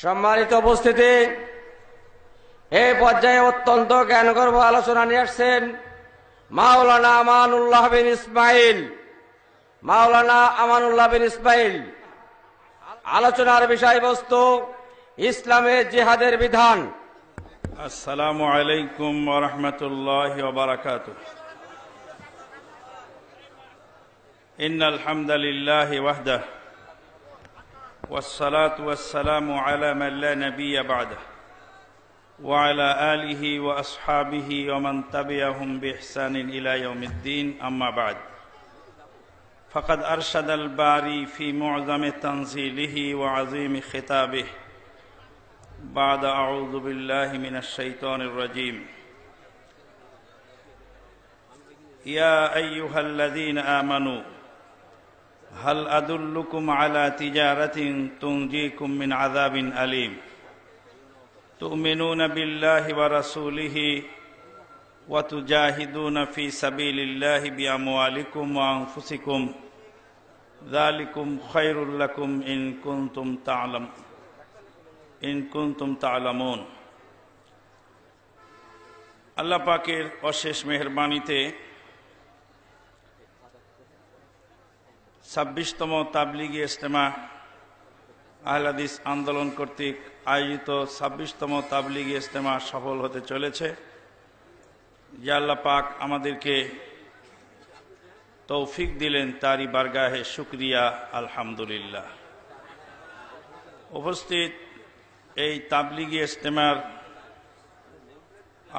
সম্মানিত উপস্থিতি, এই পর্যায়ে অত্যন্ত জ্ঞানগর্ভ আলোচনা নিয়ে আসছেন মাওলানা আমানুল্লাহ বিন ইসমাইল। আলোচনার বিষয়বস্তু ইসলামে জিহাদের বিধান। আসসালামু আলাইকুম ওয়া রাহমাতুল্লাহি ওয়া বারাকাতুহু। ইন্নাল হামদালিল্লাহি ওয়াহদাহু والصلاة والسلام على من لا نبي بعده وعلى آله وأصحابه ومن تبعهم بإحسان إلى يوم الدين أما بعد فقد أرشد الباري في معظم تنزيله وعظيم خطابه بعد أعوذ بالله من الشيطان الرجيم يا أيها الذين آمنوا هل أدلكم على تجارة تنجيكم من عذاب أليم تؤمنون بالله ورسوله وتجاهدون في سبيل الله بأموالكم وأنفسكم ذلكم خير لكم إن كنتم تعلمون। আল্লাহ পাকের অশেষ মেহেরবানিতে 26তম তাবলিগি ইজতেমা আহলে হাদিস আন্দোলন কর্তৃক আয়োজিত 26তম তাবলিগি ইজতেমা সফল হতে চলেছে। যে আল্লাহ পাক আমাদেরকে তৌফিক দিলেন, তারই বারগাহে শুকরিয়া আলহামদুলিল্লাহ। উপস্থিত এই তাবলিগি ইজতেমার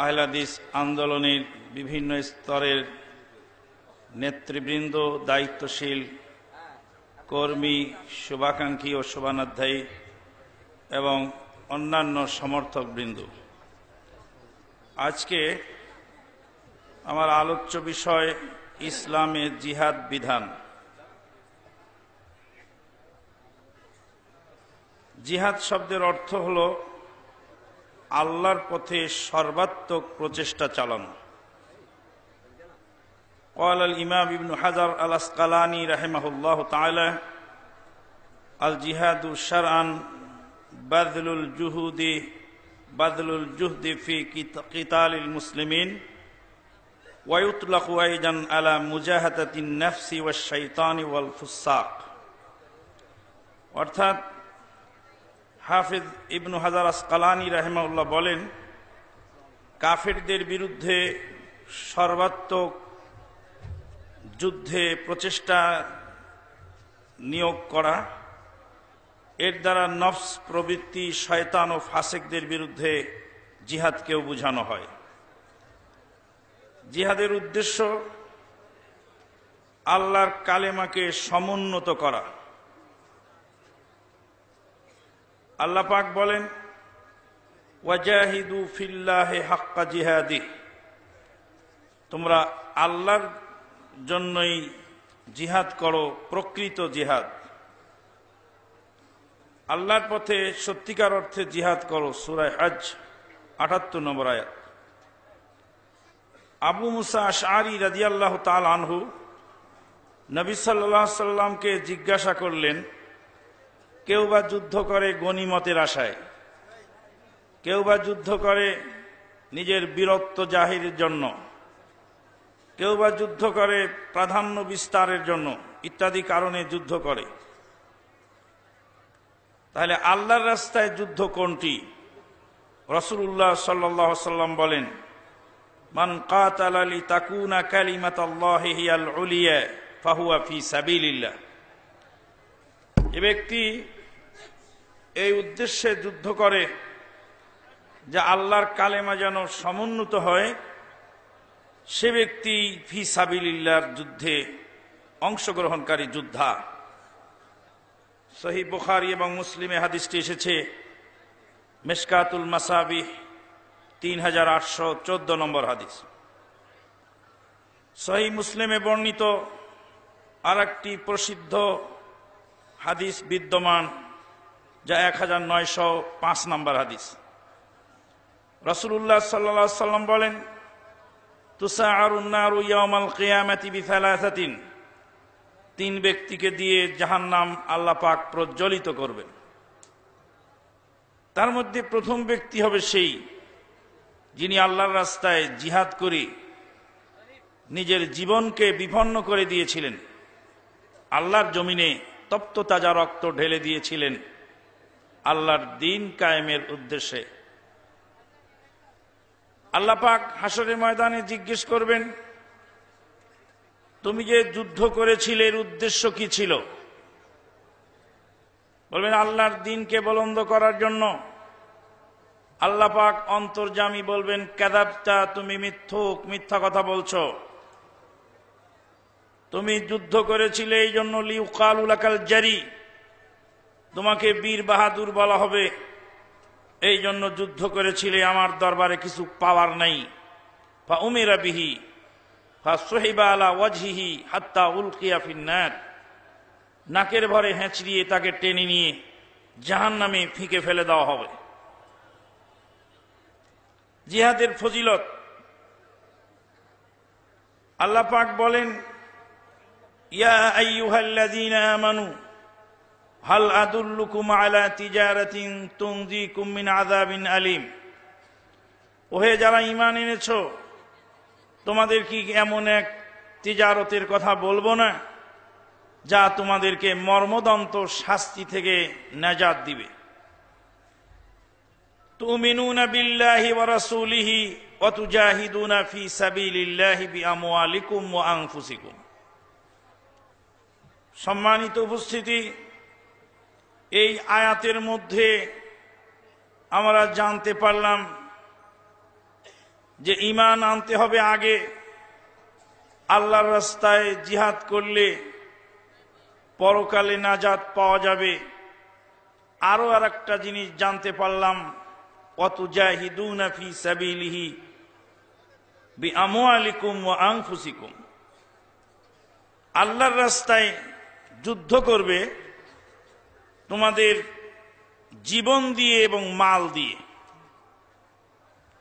আহলে হাদিস আন্দোলনের বিভিন্ন স্তরের নেতৃবৃন্দ, দায়িত্বশীল কর্মী, শুভাকাঙ্ক্ষী ও শুভানুধ্যায়ী এবং অন্যান্য সমর্থকবৃন্দ, আজকে আমার আলোচ্য বিষয় ইসলামে জিহাদ বিধান। জিহাদ শব্দের অর্থ হল আল্লাহর পথে সর্বাত্মক প্রচেষ্টা চালানো। قال الإمام ابن حجر العسقلاني رحمه الله تعالى الجهاد شرعا بذل الجهد في قتال المسلمين ويطلق أيضا على مجاهدة النفس والشيطان والفساق। অর্থাৎ হাফিজ ইবনু হাজার আসকালানি রাহিমাহুল্লাহ বলেন, কাফেরদের বিরুদ্ধে সর্বাত্মক যুদ্ধে প্রচেষ্টা নিয়োগ করা, এর দ্বারা নফস প্রবৃত্তি, শয়তান ও ফাসিকদের বিরুদ্ধে জিহাদকেও বোঝানো হয়। জিহাদের উদ্দেশ্য আল্লাহর কালেমাকে সমুন্নত করা। আল্লাহ পাক বলেন, ওয়াজাহিদু ফিল্লাহি হাক্কা জিহাদিহি, তোমরা আল্লাহর জন্যই জিহাদ করো, প্রকৃত জিহাদ। আল্লাহর পথে সত্যিকার অর্থে জিহাদ করো। সূরা হজ ৭৮ নম্বর আয়াত। আবু মুসা আশআরী রাদিয়াল্লাহু তাআলা আনহু নবী সাল্লাল্লাহু আলাইহি সাল্লামকে জিজ্ঞাসা করলেন, কেউ বা যুদ্ধ করে গনিমতের আশায়, কেউ বা যুদ্ধ করে নিজের বীরত্ব জাহিরের জন্য, কেউ বা যুদ্ধ করে প্রাধান্য বিস্তারের জন্য, ইত্যাদি কারণে যুদ্ধ করে। তাহলে আল্লাহর রাস্তায় যুদ্ধ কোনটি? রাসূলুল্লাহ সাল্লাল্লাহু আলাইহি সাল্লাম বলেন, মান কাতালা লিতাকুনা কালিমাতুল্লাহি হিয়াল উলিয়া ফাহুয়া ফি সাবিলিল্লাহ। এই ব্যক্তি এই উদ্দেশ্যে যুদ্ধ করে যে আল্লাহর কালেমা যেন সমুন্নত হয়, সে ব্যক্তি ফি সাবিলিল্লাহর যুদ্ধে অংশগ্রহণকারী যোদ্ধা। সহিহ বুখারী এবং মুসলিমে হাদিসটি এসেছে, মিশকাতুল মাসাবিহ 3814 নম্বর হাদিস। সহিহ মুসলিমে বর্ণিত আরেকটি প্রসিদ্ধ হাদিস বিদ্যমান, যা 1905 নম্বর হাদিস। রাসূলুল্লাহ সাল্লাল্লাহু আলাইহি সাল্লাম বলেন, তুসাআরুন নারু ইয়াওমাল কিয়ামাতি বিসালাসাতিন, তিন ব্যক্তিকে দিয়ে জাহান্নাম আল্লাহ পাক প্রজ্বলিত করবেন। তার মধ্যে প্রথম ব্যক্তি হবে সেই যিনি আল্লাহর রাস্তায় জিহাদ করে নিজের জীবনকে বিপন্ন করে দিয়েছিলেন, আল্লাহর জমিনে তপ্ত তাজা রক্ত ঢেলে দিয়েছিলেন আল্লাহর দ্বীন কায়েমের উদ্দেশ্যে। আল্লাহ পাক হাসরের ময়দানে জিজ্ঞেস করবেন, তুমি যে যুদ্ধ করেছিলে এর উদ্দেশ্য কি ছিল? বলবেন আল্লাহর দ্বীনকে বুলন্দ করার জন্য। আল্লাহ পাক অন্তর্যামী বলবেন, কাযাবতা, তুমি মিথ্যুক, মিথ্যা কথা বলছো। তুমি যুদ্ধ করেছিলে এই জন্য লিউকালু লাকাল জারি, তোমাকে বীর বাহাদুর বলা হবে, এই জন্য যুদ্ধ করেছিলে, আমার দরবারে কিছু পাওয়ার নাই। ফা উমিরা বিহি ফাসুহিবা আলা ওয়াজহিহি হাত্তা উলকিয়া ফিন্নার, নাকের ভরে হেঁচড়িয়ে তাকে টেনে নিয়ে জাহান্নামে ফিকে ফেলে দেওয়া হবে। জিহাদের ফজিলত আল্লাহ পাক বলেন, ইয়া আইয়ুহাল্লাযীনা আমানু হাল আদুল্লুকুম আলা তিজারাতিন তুনজিকুম মিন আযাবিন আলীম, ওহে যারা ঈমান এনেছো, তোমাদের কি এমন এক তিজারতের কথা বলবো না যা তোমাদেরকে মর্মদন্ত শাস্তি থেকে নাজাত দিবে। তুমিনুনা বিল্লাহি ওয়া রাসূলিহি ওয়া তুজাহিদুনা ফি সাবিলিল্লাহি বিআমওয়ালিকুম ওয়া আনফুসিকুম। সম্মানিত উপস্থিতি, এই আয়াতের মধ্যে আমরা জানতে পারলাম যে ঈমান আনতে হবে আগে, আল্লাহর রাস্তায় জিহাদ করলে পরকালে নাজাত পাওয়া যাবে। আরো আরেকটা জিনিস জানতে পারলাম, ওয়াতুজাহিদুনা ফি সাবিলিহি বিআমওয়ালিকুম ওয়া আনফুসিকুম, আল্লাহর রাস্তায় যুদ্ধ করবে তোমাদের জীবন দিয়ে এবং মাল দিয়ে।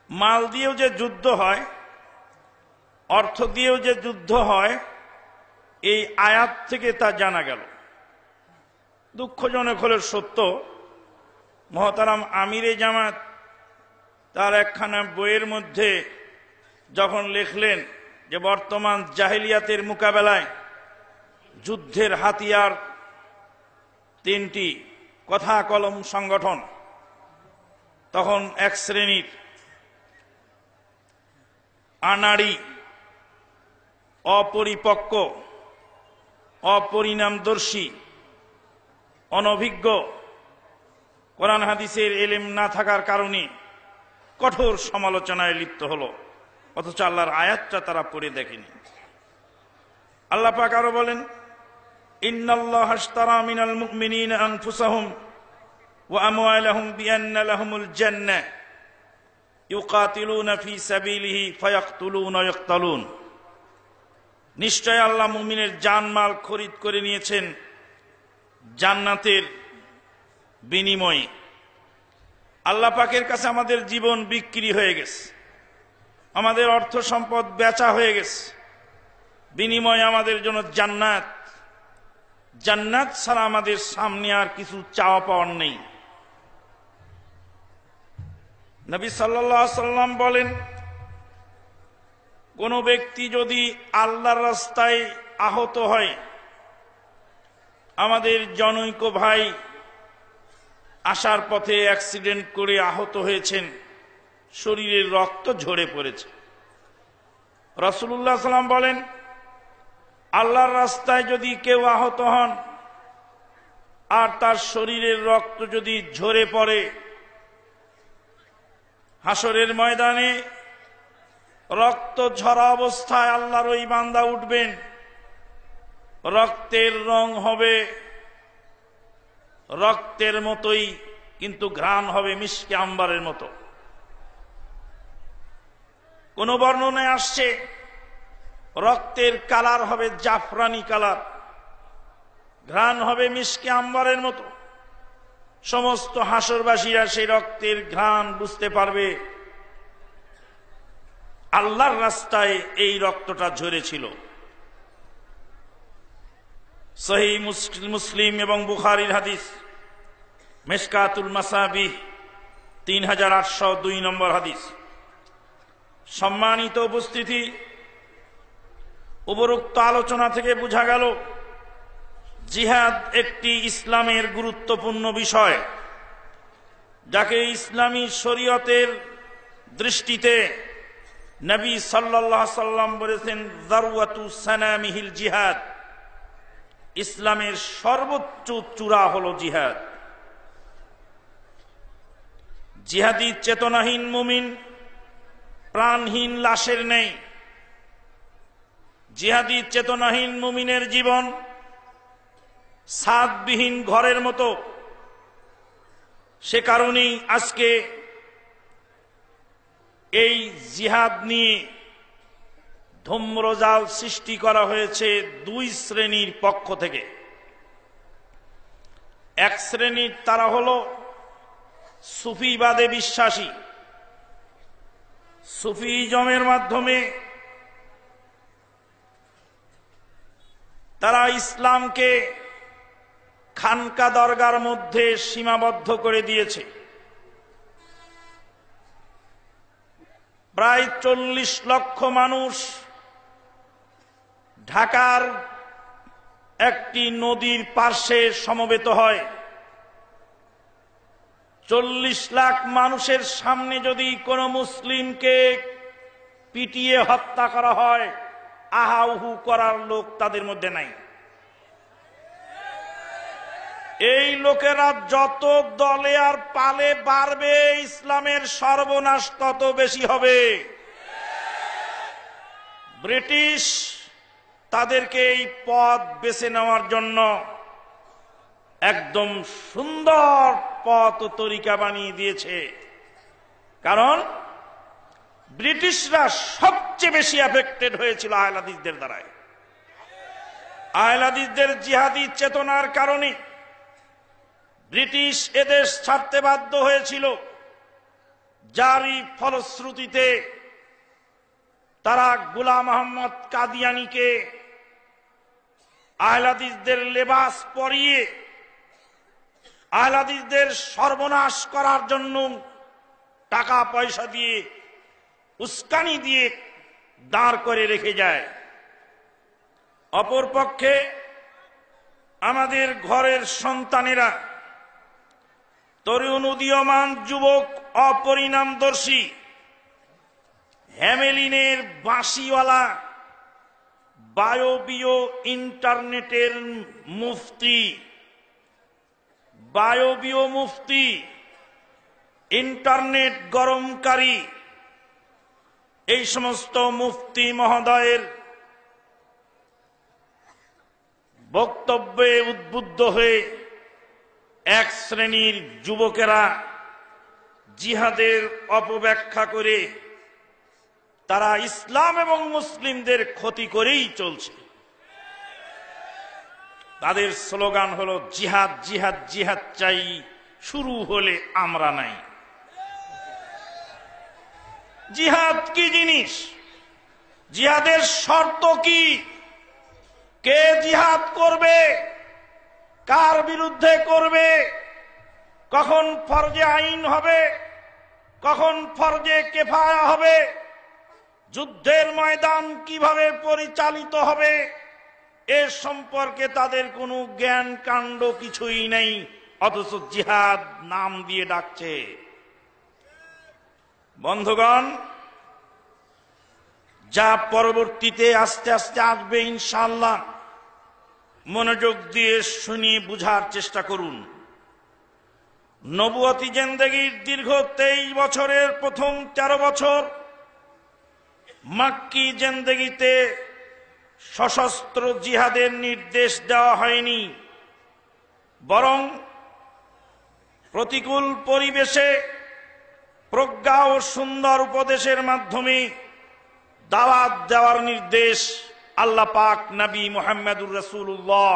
মাল দিয়েও যে যুদ্ধ হয়, অর্থ দিয়েও যে যুদ্ধ হয়, এই আয়াত থেকে তা জানা গেল। দুঃখজনক হলে সত্য, মহতারাম আমিরে জামাত তার একখানা বইয়ের মধ্যে যখন লিখলেন যে বর্তমান জাহেলিয়াতের মোকাবেলায় যুদ্ধের হাতিয়ার তিনটি, কথা কলম সংগঠন, তখন এক শ্রেণীর আনাড়ি, অপরিপক্ক, অপরিণামদর্শী, অনভিজ্ঞ, কোরআন হাদিসের এলেম না থাকার কারণে কঠোর সমালোচনায় লিপ্ত হলো, অথচ আল্লাহর আয়াতটা তারা পড়ে দেখেনি। আল্লাহ পাক আরো বলেন, ইন্নাল্লাহা আশতারা মিনাল মুমিনিনা আনফুসাহুম ওয়া আমওয়ালাহুম বিআন্না লাহুমুল জান্নাহ ইউকাতিলুনা ফি সাবিলিহি ফায়াকতুলুনা ওয়া ইয়াকতালুন। নিশ্চয় আল্লাহ মুমিনের জানমাল খরিদ করে নিয়েছেন জান্নাতের বিনিময়ে। আল্লাহ পাকের কাছে আমাদের জীবন বিক্রি হয়ে গেছে, আমাদের অর্থ সম্পদ বেচা হয়ে গেছে, বিনিময়ে আমাদের জন্য জান্নাত। জান্নাত ছাড়া আমাদের সামনে আর কিছু চাওয়া পাওয়ার নেই। নবী সাল্লাল্লাহু আলাইহি সাল্লাম বলেন, কোন ব্যক্তি যদি আল্লাহর রাস্তায় আহত হয়, আমাদের জনৈক ভাই আসার পথে অ্যাক্সিডেন্ট করে আহত হয়েছেন, শরীরের রক্ত ঝরে পড়েছে, রাসূলুল্লাহ সাল্লাল্লাহু আলাইহি ওয়াসাল্লাম বলেন, আল্লাহর রাস্তায় যদি কেউ আহত হন আর তার শরীরের রক্ত যদি ঝরে পড়ে, হাসরের ময়দানে রক্ত ঝরা অবস্থায় আল্লাহর ওই বান্দা উঠবেন, রক্তের রং হবে রক্তের মতোই, কিন্তু ঘ্রাণ হবে মিশকে আম্বারের মতো। কোন বর্ণনায় আসছে রক্তের কালার হবে জাফরানি কালার, ঘ্রাণ হবে মিশকে আম্বারের মতো। সমস্ত হাসরবাসীরা সেই রক্তের ঘ্রাণ বুঝতে পারবে, আল্লাহর রাস্তায় এই রক্তটা ঝরেছিল। সহিহ মুসলিম এবং বুখারীর হাদিস, মিশকাতুল মাসাবিহ 3802 নম্বর হাদিস। সম্মানিত উপস্থিতি, উপরোক্ত আলোচনা থেকে বোঝা গেল জিহাদ একটি ইসলামের গুরুত্বপূর্ণ বিষয়, যাকে ইসলামী শরীয়তের দৃষ্টিতে নবী সাল্লাল্লাহু আলাইহি সাল্লাম বলেছেন যারওয়াতু সানামিহিল জিহাদ, ইসলামের সর্বোচ্চ চূড়া হলো জিহাদ। জিহাদি চেতনাহীন মুমিন প্রাণহীন লাশের নেই। জিহাদি চেতনাহীন মুমিনের জীবন ছাদবিহীন ঘরের মতো। সে কারণেই আজকে এই জিহাদ নিয়ে ধূম্রজাল সৃষ্টি করা হয়েছে দুই শ্রেণীর পক্ষ থেকে। এক শ্রেণীর তারা হলো সুফিবাদে বিশ্বাসী। সুফিজমের মাধ্যমে তারা ইসলামকে খানকা দরগার মধ্যে সীমাবদ্ধ করে দিয়েছে। প্রায় 40 লক্ষ মানুষ ঢাকার একটি নদীর পার্শ্বে সমবেত হয়। 40 লাখ মানুষের সামনে যদি কোনো মুসলিমকে পিটিয়ে হত্যা করা হয়, আহাউহু করার লোক তাদের মধ্যে নাই। এই লোকেরা যত দলে আর পালে বাড়বে, ইসলামের সর্বনাশ তত বেশি হবে। ব্রিটিশ তাদেরকে এই পথ বেছে নেওয়ার জন্য একদম সুন্দর পথ ও তরিকা বানিয়ে দিয়েছে। কারণ ব্রিটিশরা সবচেয়ে বেশি এফেক্টেড হয়েছিল আহলে হাদিসদের দ্বারায়। আহলে হাদিসদের জিহাদি চেতনার কারণে ব্রিটিশ এদেশ ছাড়তে বাধ্য হয়েছিল, যারই ফলশ্রুতিতে তারা গোলাম আহমদ কাদিয়ানীকে আহলে হাদিসদের লেবাস পরিয়ে আহলে হাদিসদের সর্বনাশ করার জন্য টাকা পয়সা দিয়ে উস্কানি দিয়ে দাঁড় করে রেখে যায়। অপরপক্ষে আমাদের ঘরের সন্তানেরা, তরুণ উদীয়মান যুবক, অপরিণামদর্শী, হ্যামেলিনের বাঁশিওয়ালা, বায়বীয় ইন্টারনেটের মুফতি, বায়বীয় মুফতি, ইন্টারনেট গরমকারী, এই সমস্ত মুফতি মহোদয়ের বক্তব্যে উদ্বুদ্ধ হয়ে এক শ্রেণীর যুবকেরা জিহাদের অপব্যাখ্যা করে তারা ইসলাম এবং মুসলিমদের ক্ষতি করেই চলছে। তাদের স্লোগান হলো জিহাদ জিহাদ জিহাদ চাই, শুরু হলে আমরা নাই। জিহাদ কি জিনিস? জিহাদের শর্ত কি? কে জিহাদ করবে? কার বিরুদ্ধে করবে? কখন ফরজে আইন হবে? কখন ফরজে কেফায়া হবে? যুদ্ধের ময়দান কিভাবে পরিচালিত হবে? এ সম্পর্কে তাদের কোনো জ্ঞান কাণ্ড কিছুই নেই, অথচ জিহাদ নাম দিয়ে ডাকছে। বন্ধুগণ, যা পরবর্তীতে আস্তে আস্তে আসবে ইনশাআল্লাহ, মনোযোগ দিয়ে শুনি বুঝার চেষ্টা করুন। নবুয়তি জিন্দেগীর দীর্ঘ 23 বছরের প্রথম 13 বছর মাক্কি জিন্দেগীতে সশস্ত্র জিহাদের নির্দেশ দেওয়া হয়নি, বরং প্রতিকূল পরিবেশে প্রজ্ঞা ও সুন্দর উপদেশের মাধ্যমে দাওয়াত দেওয়ার নির্দেশ আল্লাহ পাক নবী মুহাম্মদুর রাসূলুল্লাহ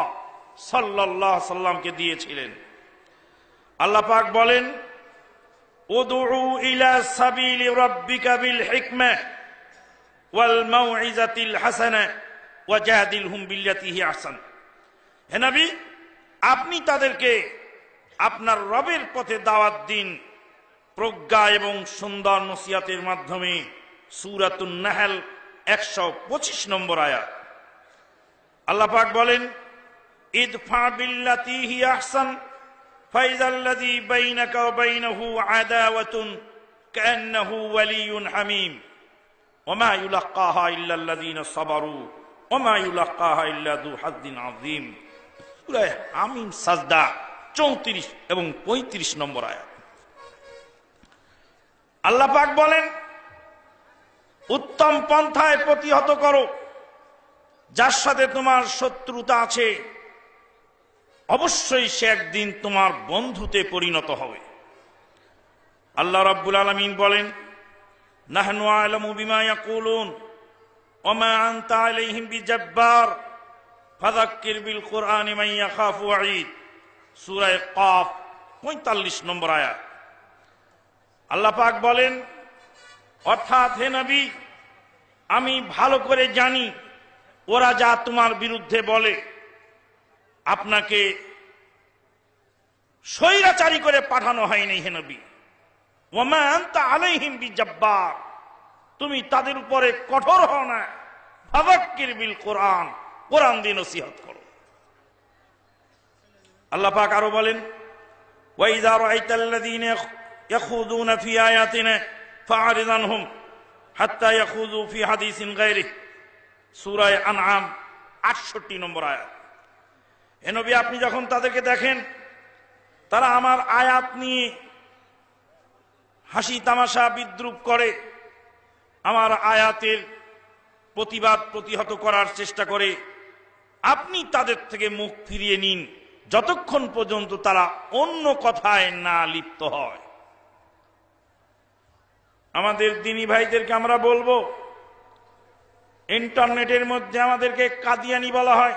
সাল্লাল্লাহু আলাইহি সাল্লামকে দিয়েছিলেন। আল্লাহ পাক বলেন, উদউ ইলা সাবিলি রাব্বিকা বিল হিকমা ওয়াল মাউইজাতিল হাসানা ওয়াজাদিলহুম বিল্লাতী হি আহসান। হে নবী, আপনি তাদেরকে আপনার রবের পথে দাওয়াত দিন প্রজ্ঞা এবং সুন্দর নসিহতের মাধ্যমে সূরাতুন নাহল 125 নম্বর আয়াত। আল্লাহ পাক বলেন, ইদফা বিল্লাতি হিয়া আহসান ফাইযাল্লাযী বাইনাকা ওয়া বাইনাহু আদাওয়াতুন কান্নাহু ওয়ালিয়্যুন হামীম ওয়া মা ইউলাক্কাহা ইল্লাল্লাযীনা সাবারু ওয়া মা ইউলাক্কাহা ইল্লা যু হাযযিন আযীম। সূরা আমিন সাজদা 34 এবং 35 নম্বর আয়াত। আল্লাহ পাক বলেন, উত্তম পন্থায় প্রতিহত করো যার সাথে তোমার শত্রুতা আছে, অবশ্যই সে একদিন তোমার বন্ধুতে পরিণত হবে। আল্লাহ রাব্বুল আলামিন বলেন, নাহনু আ'লামু বিমা ইয়াকুলুন ওয়া মা আনতা আলাইহিম বিজাব্বার ফাযাক্কির বিল কুরআনি মান ইয়াখাফু ওয়াঈদ। সূরা কাফ 45 নম্বর আয়াত। আল্লাহ পাক বলেন, অর্থাৎ হে নবী, আমি ভালো করে জানি ওরা যা তোমার বিরুদ্ধে বলে। আপনাকে স্বৈরাচারী করে পাঠানো হয়নি হে নবী। ওয়া মা আনতা আলাইহিম বিজাব্বার, তুমি তাদের উপরে কঠোর হও না। ফাযাক্কির বিল কুরআন, কোরআন দিয়ে নসিহত করো। আল্লাহ পাক আরো বলেন, ওয়া ইযা রাআইতাল্লাযীনা ইয়াখুযুনা ফি আয়াতিনা ফাআরিদ আনহুম হাত্তা ইয়াখুযু ফি হাদিসিন গায়রিহি। সূরা আনআম 68 নম্বর আয়াত। হে নবী, আপনি যখন তাদেরকে দেখেন তারা আমার আয়াত নিয়ে হাসি তামাশা বিদ্রুপ করে, আমার আয়াতের প্রতিবাদ প্রতিহত করার চেষ্টা করে, আপনি তাদের থেকে মুখ ফিরিয়ে নিন যতক্ষণ পর্যন্ত তারা অন্য কথায় না লিপ্ত হয়। আমাদের দিনী ভাইদেরকে আমরা বলবো, ইন্টারনেটের মধ্যে আমাদেরকে কাদিয়ানি বলা হয়,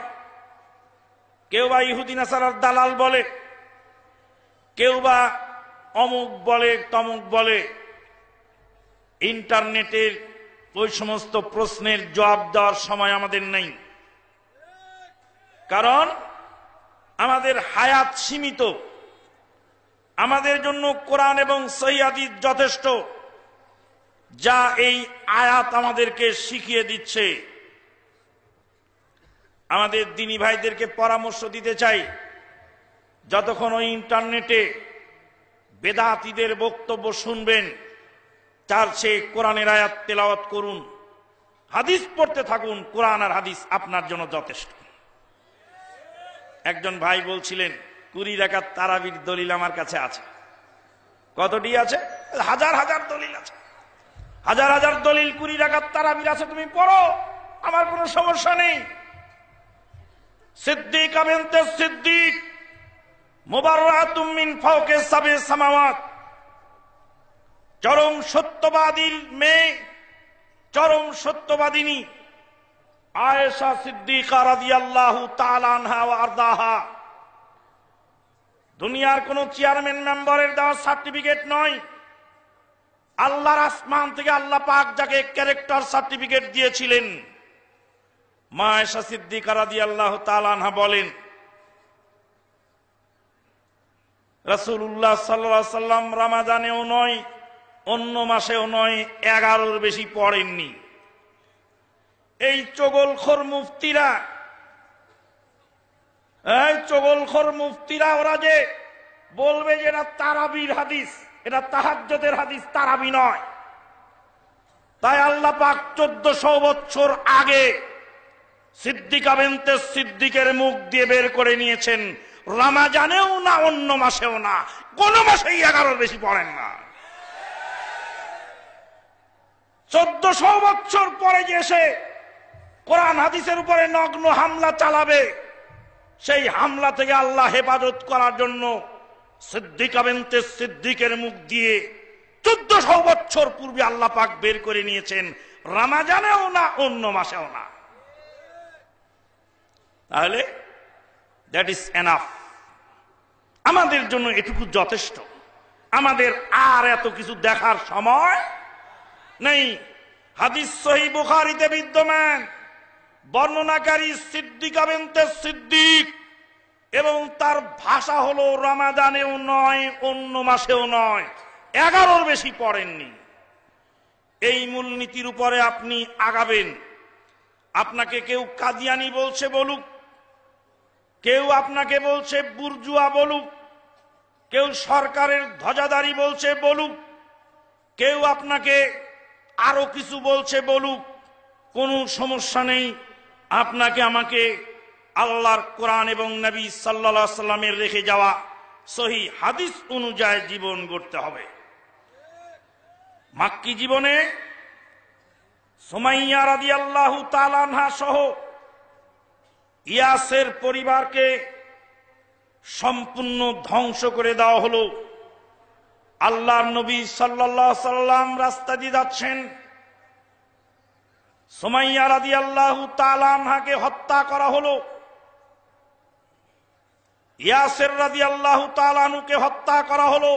কেউ বা ইহুদি নাসারার দালাল বলে, কেউ বা অমুক বলে তমুক বলে। ইন্টারনেটের ওই সমস্ত প্রশ্নের জবাব দেওয়ার সময় আমাদের নেই, কারণ আমাদের হায়াত সীমিত। আমাদের জন্য কোরআন এবং সহিহ হাদিস যথেষ্ট, যা এই আয়াত আমাদেরকে শিখিয়ে দিচ্ছে। আমাদের দিনী ভাইদেরকে পরামর্শ দিতে চাই, যতক্ষণ ওই ইন্টারনেটে বেদাতীদের বক্তব্য শুনবেন, তার চেয়ে কোরআনের আয়াত তেলাওয়াত করুন, হাদিস পড়তে থাকুন। কোরআন আর হাদিস আপনার জন্য যথেষ্ট। একজন ভাই বলছিলেন, 20 রাকাত তারাবির দলিল আমার কাছে আছে। কতটি আছে? হাজার হাজার দলিল আছে, হাজার হাজার দলিল 20 রাকাত তারাবির আছে, তুমি পড়ো, আমার কোনো সমস্যা নেই। সিদ্দিকা বিনতে সিদ্দিক মুবাররাতুম মিন ফাওকে সাবে সামাওয়াত, চরম সত্যবাদীর মেয়ে, চরম সত্যবাদিনী আয়েশা সিদ্দিকা রাদিয়াল্লাহু তাআলা আনহা ওয়া আরদাহা, দুনিয়ার কোন চেয়ারম্যান মেম্বারের দেওয়া সার্টিফিকেট নয়, আল্লাহর আসমান থেকে আল্লাহ পাক যাকে ক্যারেক্টার সার্টিফিকেট দিয়েছিলেন। মা আয়েশা সিদ্দিকা রাদিয়াল্লাহু তাআলা আনহা বলেন, রাসূলুল্লাহ সাল্লাল্লাহু আলাইহি সাল্লাম রমাদানেও নয়, অন্য মাসেও নয়, 11-র বেশি পড়েননি। এই চগলখোর মুফতিরা ওরা যে বলবে যে এটা তারাবির হাদিস, এটা তাহাজ্জুদের হাদিস, তারাবি নয়। তাই আল্লাহ পাক 1400 বছর আগে সিদ্দিকা বিনতে সিদ্দিকের মুখ দিয়ে বের করে নিয়েছেন, রমাজানেও না, অন্য মাসেও না, কোন মাসেই 11-র বেশি পড়েন না। 1400 বছর পরে যে এসে কোরআন হাদিসের উপরে নগ্ন হামলা চালাবে, সেই হামলা থেকে আল্লাহ হেফাজত করার জন্য সিদ্দিকা বিনতে সিদ্দিকের মুখ দিয়ে 1400 বছর পূর্বে আল্লাহ পাক বের করে নিয়েছেন, রমাজানেও না, অন্য মাসেও না। তাহলে দ্যাট ইজ এনাফ, আমাদের জন্য এটুকু যথেষ্ট। আমাদের আর এত কিছু দেখার সময় নেই। হাদিস সহিহ বুখারীতে বিদ্যমান, বর্ণনাকারী সিদ্দিকা বিনতে সিদ্দিক, এবং তার ভাষা হলো রমাদানেও নয়, অন্য মাসেও নয়। 11-র বেশি পড়েননি। এই মূলনীতির উপরে আপনি আগাবেন। আপনাকে কেউ কাদিয়ানি বলছে বলুক, কেউ আপনাকে বলছে বুর্জুয়া বলুক, কেউ সরকারের ধ্বজাধারী বলছে বলুক, কেউ আপনাকে আরো কিছু বলছে বলুক, কোনো সমস্যা নেই। আপনাকে আমাকে আল্লাহর কোরআন এবং নবী সাল্লাল্লাহু আলাইহি সাল্লামের রেখে যাওয়া সহিহ হাদিস অনুযায়ী জীবন গড়তে হবে। মাক্কি জীবনে সুমাইয়া রাদিয়াল্লাহু তাআলা আনহা সহ ইয়াসের পরিবারকে সম্পূর্ণ ধ্বংস করে দেওয়া হলো। আল্লাহর নবী সাল্লাল্লাহু আলাইহি সাল্লাম রাস্তা দিয়ে যাচ্ছেন, সুমাইয়া রাদিয়াল্লাহু তাআলা আনহাকে হত্যা করা হলো। ইয়াসের রাদিয়াল্লাহু তাআলা আনহুকে হত্যা করা হলো।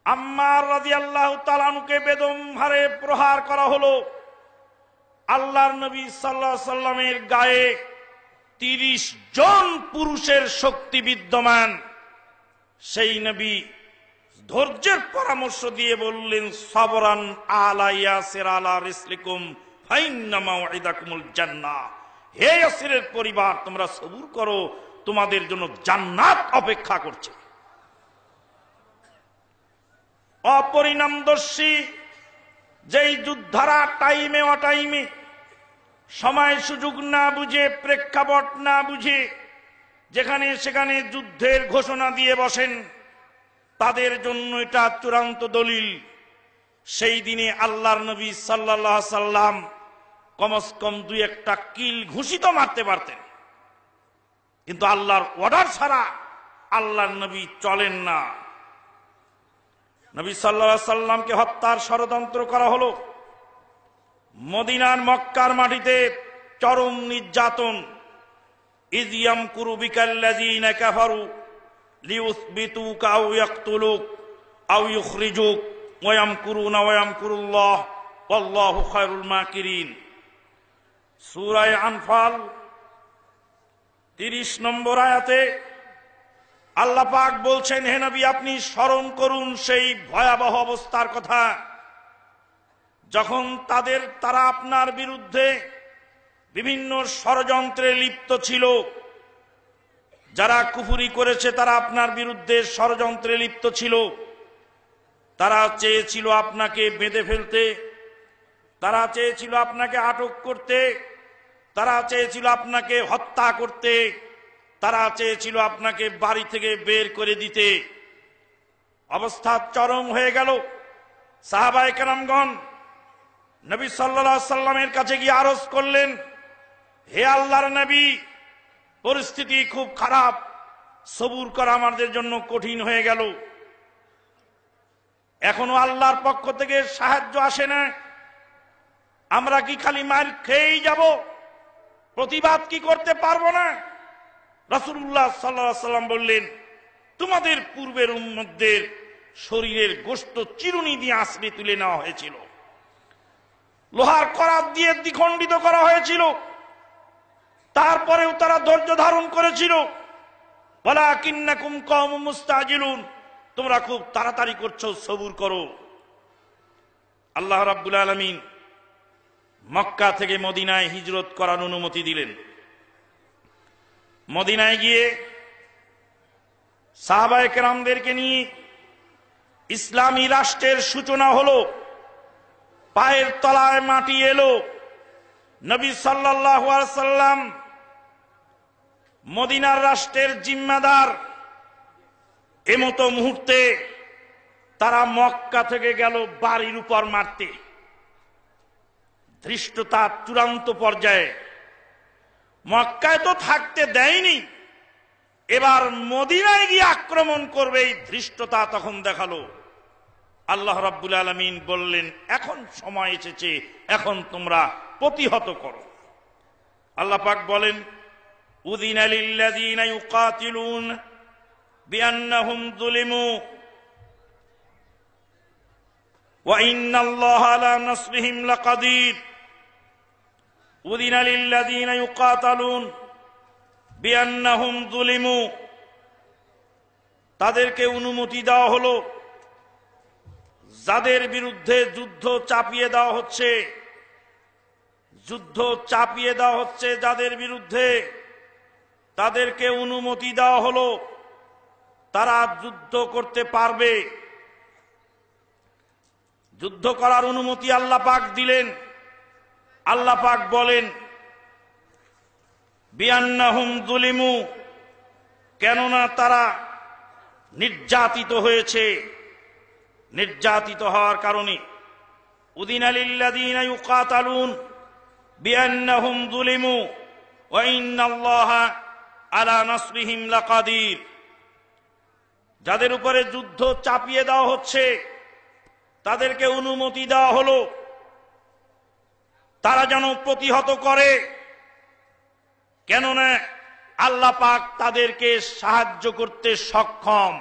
আম্মার রাদিয়াল্লাহু তাআলা আনহুকে বেদম হারে প্রহার করা হলো। আল্লাহর নবী সাল্লাল্লাহু আলাইহি সাল্লামের গায়ে 30 জন পুরুষের শক্তি বিদ্যমান। সেই নবী ধৈর্যের পরামর্শ দিয়ে বললেন, সাবরান আলা ইয়াসির আলা রিসলিকুম ফাইন্না মাউইদাকুমুল জান্নাহ। হে ইয়াসিরের পরিবার, তোমরা সবুর করো, তোমাদের জন্য জান্নাত অপেক্ষা করছে। অপরিণামদর্শী যেই যুদ্ধারা টাইমে অটাইমে সময় সুযোগ না বুঝে, প্রেক্ষাপট না বুঝে যেখানে সেখানে যুদ্ধের ঘোষণা দিয়ে বসেন, তাদের জন্য এটা চূড়ান্ত দলিল। সেই দিনে আল্লাহর নবী সাল্লাল্লাহু আলাইহি সাল্লাম কমস কম 2-1টা কিল ঘুষিত মারতে পারতেন, কিন্তু আল্লাহর অর্ডার ছাড়া আল্লাহর নবী চলেন না। নবী সাল্লাল্লাহু আলাইহি সাল্লামকে হত্যার ষড়যন্ত্র করা হলো। মদিনার মক্কার মাটিতে চরম নির্যাতন। ইয ইয়ামকুরু বিকাল্লাযীনা কাফারু লিইউসবিতুকা আও ইয়াকতুলুক আও ইউখরিজুক ওয়া ইয়ামকুরুনা ওয়া ইয়ামকুরুল্লাহ ওয়াল্লাহু খায়রুল মাকিরিন। সূরা আনফাল 30 নম্বর আয়াতে আল্লাহ পাক বলছেন, হে নবী, আপনি স্মরণ করুন সেই ভয়াবহ অবস্থার কথা যখন তারা আপনার বিরুদ্ধে বিভিন্ন ষড়যন্ত্রে লিপ্ত ছিল। যারা কুফরি করেছে তারা আপনার বিরুদ্ধে ষড়যন্ত্রে লিপ্ত ছিল। তারা চেয়েছিল আপনাকে বেঁধে ফেলতে, তারা চেয়েছিল আপনাকে আটক করতে, তারা চেয়েছিল আপনাকে হত্যা করতে, তারা চেয়েছিল আপনাকে বাড়ি থেকে বের করে দিতে। অবস্থা চরম হয়ে গেল। সাহাবায়ে কেরামগণ নবী সাল্লাল্লাহু আলাইহি সাল্লামের কাছে গিয়ে আরজ করলেন, হে আল্লাহর নবী, পরিস্থিতি খুব খারাপ, সবুর করা আমাদের জন্য কঠিন হয়ে গেল। এখনো আল্লাহর পক্ষ থেকে সাহায্য আসে না। আমরা কি খালি মার খেয়েই যাব? প্রতিবাদ কি করতে পারবো না? রাসূলুল্লাহ সাল্লাল্লাহু আলাইহি সাল্লাম বললেন, তোমাদের পূর্বের উম্মতদের শরীরের গোশত চিরুনি দিয়ে আঁচড়ে তুলে নেওয়া হয়েছিল, লোহার করাত দিয়ে দ্বিখণ্ডিত করা হয়েছিল, তারপরেও তারা ধৈর্য ধারণ করেছিল। ওয়ালাকিন্নাকুম কওমুম মুস্তাজিলুন, তোমরা খুব তাড়াতাড়ি করছো, সবুর করো। আল্লাহ রাব্বুল আলামিন মক্কা থেকে মদিনায় হিজরত করার অনুমতি দিলেন। মদিনায় গিয়ে সাহাবায়ে কেরামদেরকে নিয়ে ইসলামী রাষ্ট্রের সূচনা হলো। পায়ের তলায় মাটি এলো। নবী সাল্লাল্লাহু আলাইহি সাল্লাম মদিনার রাষ্ট্রের জিম্মাদার। এমতো মুহূর্তে তারা মক্কা থেকে গেল বাড়ির উপর মারতে। ধৃষ্টতা চূড়ান্ত পর্যায়ে। মক্কায় তো থাকতে দেয়নি, এবার মদিনায় গিয়ে আক্রমণ করবে, এই ধৃষ্টতা তখন দেখালো। আল্লাহ রাব্বুল আলামিন বললেন, এখন সময় এসেছে, এখন তোমরা প্রতিহত করো। আল্লাহ পাক বলেন, উযিনা লিল্লাযীনা ইউকাতিলুন বিআন্নাহুম যুলিমু ওয়া ইন্নাল্লাহা আলা নাসরিহিম লাকাদির। উযিনা লিল্লাযীনা ইউকাতালুন বিআন্নাহুম যুলিমু, তাদেরকে অনুমতি দেওয়া হলো যাদের বিরুদ্ধে যুদ্ধ চাপিয়ে দেওয়া হচ্ছে, যাদের বিরুদ্ধে তাদেরকে অনুমতি দেওয়া হলো, তারা যুদ্ধ করতে পারবে। যুদ্ধ করার অনুমতি আল্লাহ পাক দিলেন। আল্লাহ পাক বলেন বিআন্নাহুম যুলিমু, কেননা তারা নির্যাতিত হয়েছে। নির্যাতিত হওয়ার কারণে উযিনা লিল্লাযীনা ইউকাতালুন বিআন্নাহুম যুলিমু ওয়া ইন্নাল্লাহা আলা নাসরিহিম লাকাদির। যাদের উপরে যুদ্ধ চাপিয়ে দেওয়া হচ্ছে, তাদেরকে অনুমতি দেওয়া হলো তারা যেন প্রতিহত করে, কেননা আল্লাহ পাক তাদেরকে সাহায্য করতে সক্ষম।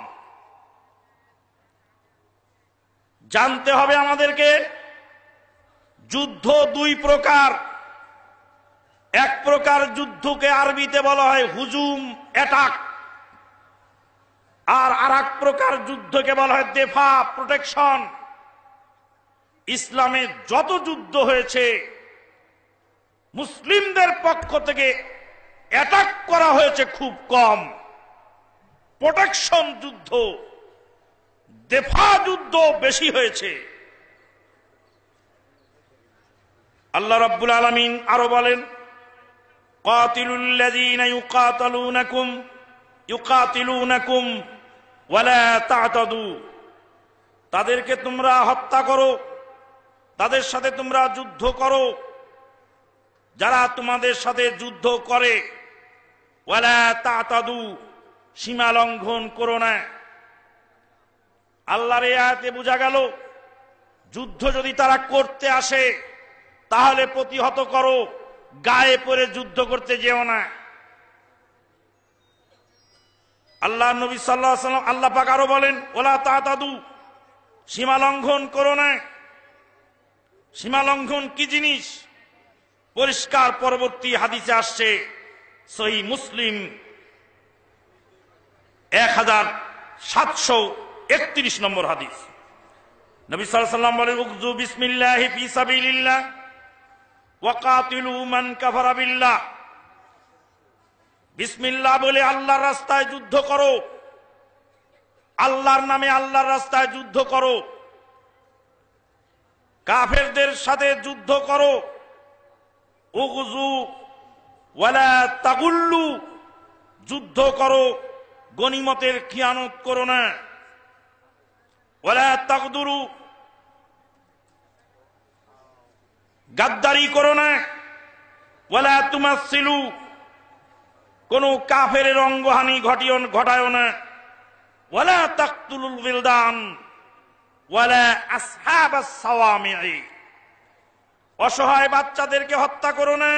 জানতে হবে আমাদেরকে, যুদ্ধ দুই প্রকার। এক প্রকার যুদ্ধকে আরবিতে বলা হয় হুজুম, অ্যাটাক, আর আরেক প্রকার যুদ্ধকে বলা হয় দেফা, প্রোটেকশন। ইসলামে যত যুদ্ধ হয়েছে, মুসলিমদের পক্ষ থেকে অ্যাটাক করা হয়েছে খুব কম। প্রোটেকশন যুদ্ধ, দেফা যুদ্ধ বেশি হয়েছে। আল্লাহ রাব্বুল আলামিন আরো বলেন কাতিলুল্লাযীনা ইউকাতিলুনাকুম ওয়ালা তা'তাদু, তাদেরকে তোমরা হত্যা করো, তাদের সাথে তোমরা যুদ্ধ করো যারা তোমাদের সাথে যুদ্ধ করে। ওয়ালা তা'তাদু, সীমা লঙ্ঘন করো না। আল্লাহর এই আয়াতে বোঝা গেল, যুদ্ধ যদি তারা করতে আসে তাহলে প্রতিহত করো, গায়ে পড়ে যুদ্ধ করতে যেও না। আল্লাহ নবী সাল্লাল্লাহু আলাইহি ওয়াসাল্লাম আল্লাহ পাক আরো বলেন ওয়ালা তা'তাদু, সীমা লঙ্ঘন করো না। সীমা লঙ্ঘন কি জিনিস? পরিষ্কার পরবর্তী হাদিসে আসছে, সহিহ মুসলিম 1731 নম্বর হাদিস। নবী সাল্লাল্লাহু আলাইহি ওয়াসাল্লাম বলেন উগযু বিসমিল্লাহি ফি সাবিলিল্লাহ ওয়া কাতিলু মান কাফারা বিল্লাহ। বিসমিল্লাহ বলে আল্লাহর রাস্তায় যুদ্ধ করো, আল্লাহর নামে আল্লাহর রাস্তায় যুদ্ধ করো। কাফেরদের সাথে যুদ্ধ করো। উগযু ওয়ালা তাগুল্লু, যুদ্ধ করো, গনিমতের খিয়ানত করো না। ওয়ালা তাগদুরু, গাদ্দারি করো না। ওয়ালা তুমাসসিলু, কোন কাফের অঙ্গহানি ঘটায়ও না। ওয়ালা তাকতুলুল বিলদান ওয়ালা আসহাবাস সাওয়ামি'i, অসহায় বাচ্চাদেরকে হত্যা করো না।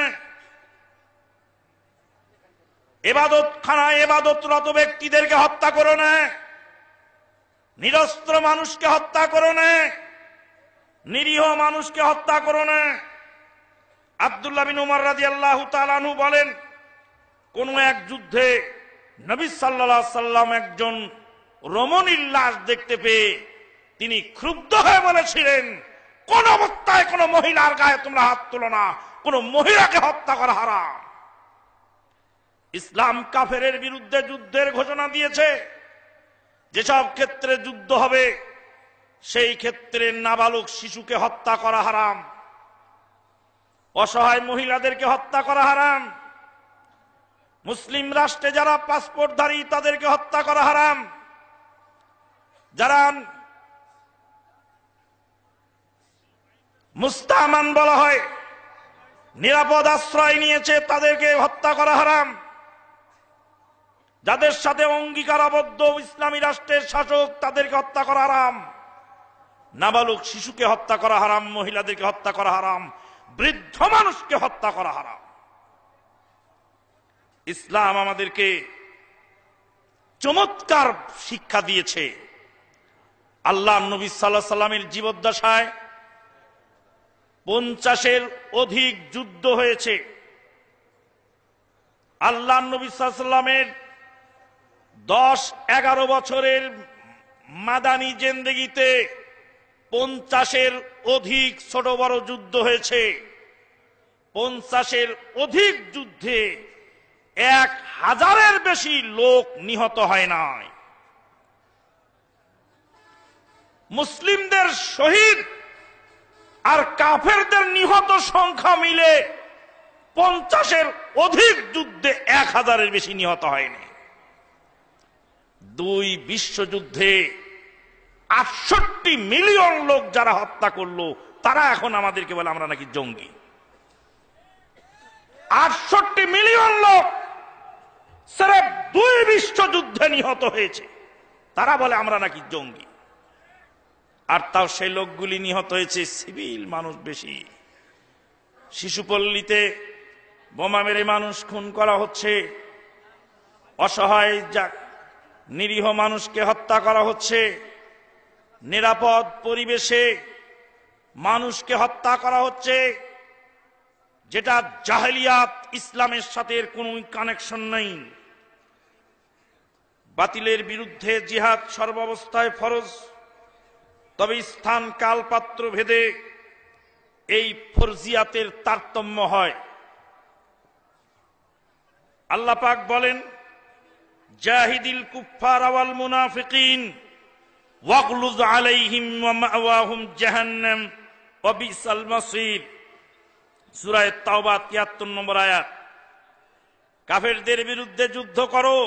ইবাদতখানায় ইবাদতরত ব্যক্তিদেরকে হত্যা করো না। নিরস্ত্র মানুষকে হত্যা করো না। নিরীহ মানুষকে হত্যা করো না। আব্দুল্লাহ বিন উমর রাদিয়াল্লাহু তাআলা আনহু বলেন, কোন এক যুদ্ধে নবী সাল্লাল্লাহু আলাইহি সাল্লাম একজন রমণীর লাশ দেখতে পেয়ে তিনি ক্ষুব্ধ হয়ে বলেছিলেন, কোন অবস্থায় কোন মহিলার গায়ে তোমরা হাত তুলো না, কোন মহিলাকে হত্যা করা হারাম। ইসলাম কাফেরের বিরুদ্ধে যুদ্ধের ঘোষণা দিয়েছে। যেসব ক্ষেত্রে যুদ্ধ হবে সেই ক্ষেত্রে নাবালক শিশুকে হত্যা করা হারাম, অসহায় মহিলাদেরকে হত্যা করা হারাম, মুসলিম রাষ্ট্রে যারা পাসপোর্টধারী তাদেরকে হত্যা করা হারাম, যারা মুস্তামান বলা হয়, নিরাপদ আশ্রয় নিয়েছে তাদেরকে হত্যা করা হারাম, যাদের সাথে অঙ্গীকারাবদ্ধ ইসলামী রাষ্ট্রের শাসক তাদেরকে হত্যা করা হারাম, নাবালক শিশুকে হত্যা করা হারাম, মহিলাদেরকে হত্যা করা হারাম, বৃদ্ধ মানুষকে হত্যা করা হারাম। ইসলাম আমাদেরকে চমৎকার শিক্ষা দিয়েছে। আল্লাহ নবী সাল্লাল্লাহু আলাইহি সাল্লামের জীবদ্দশায় 50-এর অধিক যুদ্ধ হয়েছে। আল্লাহ নবী সাল্লাল্লাহু আলাইহি সাল্লামের 10-11 বছরের মাদানী জিন্দেগিতে 50-এর অধিক ছোট বড় যুদ্ধ হয়েছে। 50-এর অধিক যুদ্ধে 1000-এর বেশি লোক নিহত হয় নাই। মুসলিমদের শহীদ আর কাফেরদের নিহত সংখ্যা মিলে 50-এর অধিক যুদ্ধে 1000-এর বেশি নিহত হয়নি। 2 বিশ্বযুদ্ধে 68 মিলিয়ন লোক যারা হত্যা করলো, তারা এখন আমাদেরকে বলে আমরা নাকি জঙ্গি। 68 মিলিয়ন লোক সির্ফ 2 বিশ্বযুদ্ধে নিহত হয়েছে, তারা বলে আমরা নাকি জঙ্গি। আর তাও সেই লোকগুলি নিহত হয়েছে সিভিল মানুষ বেশি। শিশুপল্লীতে বোমা মেরে মানুষ খুন করা হচ্ছে, অসহায় নিরীহ মানুষকে হত্যা করা হচ্ছে, নিরাপদ পরিবেশে মানুষকে হত্যা করা হচ্ছে, যেটা জাহেলিয়াত, ইসলামের সাথে কোনো কানেকশন নেই। বাতিলের বিরুদ্ধে জিহাদ সর্বাবস্থায় ফরজ, তবে স্থান কাল পাত্র ভেদে এই ফরজিয়াতের তারতম্য হয়। আল্লাহ পাক বলেন, জাহিদিল কুফার ওয়াল মুনাফিকিন ওয়াগলুজ আলাইহিম ওয়া মাওয়াহুম জাহান্নাম ওয়া বিসাল মাসির। সূরা তাওবা 73 নম্বর আয়াত। কাফেরদের বিরুদ্ধে যুদ্ধ করো,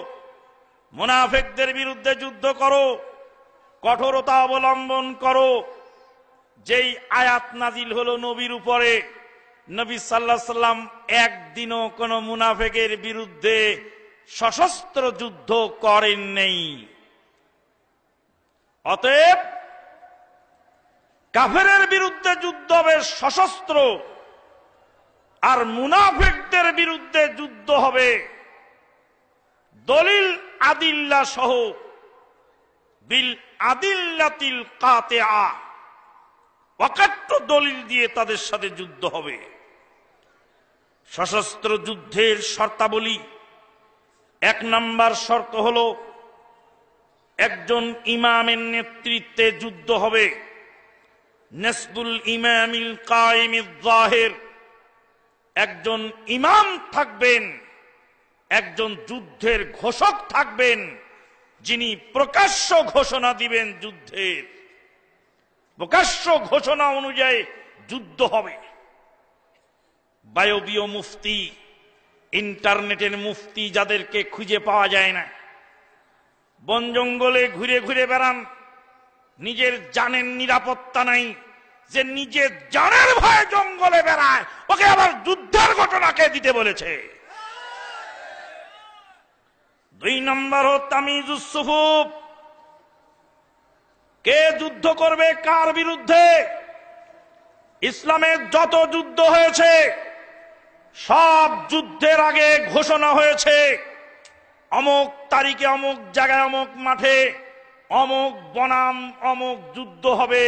মুনাফিকদের বিরুদ্ধে যুদ্ধ করো, কঠোরতা অবলম্বন করো। যেই আয়াত নাজিল হলো নবীর উপরে, নবী সাল্লাল্লাহু আলাইহি সাল্লাম একদিনও কোন মুনাফিকের বিরুদ্ধে সশস্ত্র যুদ্ধ করেন নাই। অতএব কাফেরের বিরুদ্ধে যুদ্ধ হবে সশস্ত্র, আর মুনাফিকদের বিরুদ্ধে যুদ্ধ হবে দলিল আদিল্লা সহ, বিল আদিল্লাতিল কাতিআ, অকাট্য দলিল দিয়ে তাদের সাথে যুদ্ধ হবে। সশস্ত্র যুদ্ধের শর্তাবলী, 1 নাম্বার শর্ত হলো একজন ইমামের নেতৃত্বে যুদ্ধ হবে। নাসবুল ইমামিল কায়েমিল যাহির, একজন ইমাম থাকবেন, একজন যুদ্ধের ঘোষক থাকবেন, যিনি প্রকাশ্য ঘোষণা দিবেন যুদ্ধের। প্রকাশ্য ঘোষণা অনুযায়ী যুদ্ধ হবে। বায়বীয় মুফতি, ইন্টারনেটের মুফতি যাদেরকে খুঁজে পাওয়া যায় না, বন জঙ্গলে ঘুরে ঘুরে বেড়ান, নিজের জানের নিরাপত্তা নাই, যে নিজের জানের ভয়ে জঙ্গলে বেড়ায়, ওকে আবার যুদ্ধের ঘটনা কে দিতে বলেছে? 2 নম্বর তামিজুস সুফুফ, কে যুদ্ধ করবে কার বিরুদ্ধে। ইসলামের যত যুদ্ধ হয়েছে সব যুদ্ধের আগে ঘোষণা হয়েছে, অমুক তারিখে অমুক জায়গায় অমুক মাঠে অমুক বনাম অমুক যুদ্ধ হবে।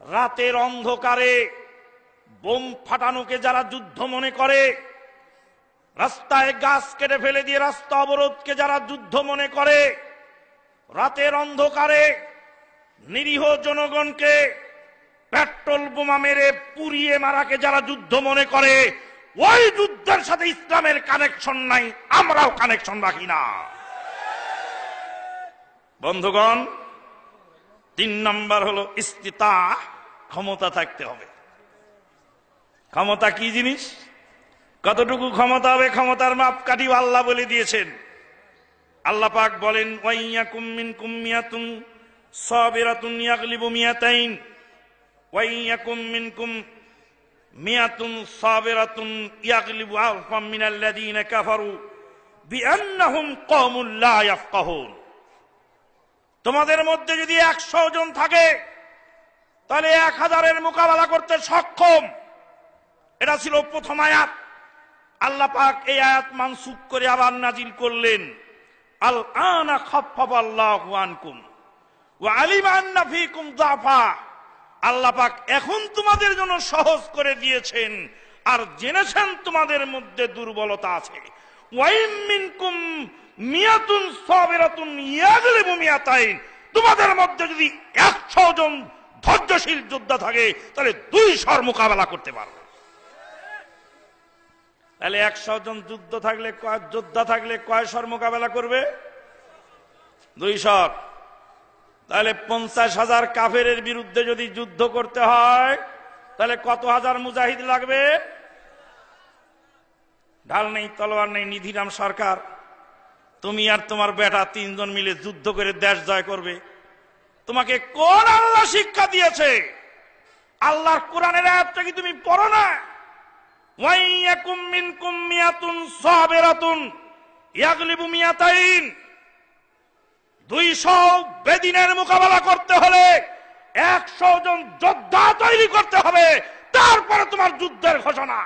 রাতের অন্ধকারে বোম ফাটানোকে যারা যুদ্ধ মনে করে, রাস্তায় গাছ কেটে ফেলে দিয়ে রাস্তা অবরোধকে যারা যুদ্ধ মনে করে, রাতের অন্ধকারে নিরীহ জনগণকে পেট্রোল বোমা মেরে পুড়িয়ে মারাকে যারা যুদ্ধ মনে করে, ওই যুদ্ধের সাথে ইসলামের কানেকশন নাই, আমরাও কানেকশন রাখি না। বন্ধুগণ, 3 নম্বর হলো ইস্তিতা, ক্ষমতা থাকতে হবে। ক্ষমতা কি জিনিস, কতটুকু ক্ষমতা হবে, ক্ষমতার মাপকাঠি আল্লাহ বলে দিয়েছেন। আল্লাহ পাক বলেন, ওয়াইয়াকুম মিনকুম মিয়াতুন সাবিরাতুন ইয়াগলিবু মিয়াতাইন ওয়াইয়াকুম মিনকুম মিয়াতুন সাবিরাতুন ইয়াগলিবু আলফাম মিনাল্লাযীনা কাফারু বিআন্নাহুম কওমুন লা ইয়াফকাহুন। তোমাদের মধ্যে যদি 100 জন থাকে, তাহলে 1000-এর মোকাবেলা করতে সক্ষম। এটা ছিল প্রথম আয়াত। আল্লাহ পাক এই আয়াত মানসুখ করে আবার নাজিল করলেন, আল আনা খাফফাল্লাহু আনকুম ওয়া আলিমা আন্না ফীকুম যাফা। আল্লাহ পাক এখন তোমাদের জন্য সহজ করে দিয়েছেন, আর জেনেছেন তোমাদের মধ্যে দুর্বলতা আছে। ওয়াইম মিনকুম মিয়াতুন সাবিরাতুন ইয়াগলিবু মিয়াতাইন, তোমাদের মধ্যে যদি 100 জন ধৈর্যশীল যোদ্ধা থাকে তাহলে 200 মোকাবেলা করতে পারবে। তাহলে 100 জন যোদ্ধা থাকলে কয়শর মোকাবেলা করবে? 200। তাহলে 50,000 কাফেরের বিরুদ্ধে যদি যুদ্ধ করতে হয় তাহলে কত হাজার মুজাহিদ লাগবে? ঢাল নেই, তলোয়ার নেই, নিধিরাম সরকার, তুমি আর তোমার বেটা 3 জন মিলে যুদ্ধ করে দেশ জয় করবে? তোমাকে কোন আল্লাহ শিক্ষা দিয়েছে? আল্লাহর কোরআনের আয়াতটা কি তুমি পড়ো না? ওয়াইয়াকুম মিনকুম মিয়াতুন সাবিরাতুন ইয়াগলিবু মিয়াতাইন। 200 বেদিনের মোকাবেলা করতে হলে 100 জন যোদ্ধা তৈরি করতে হবে, তারপরে তোমার যুদ্ধের ঘোষণা।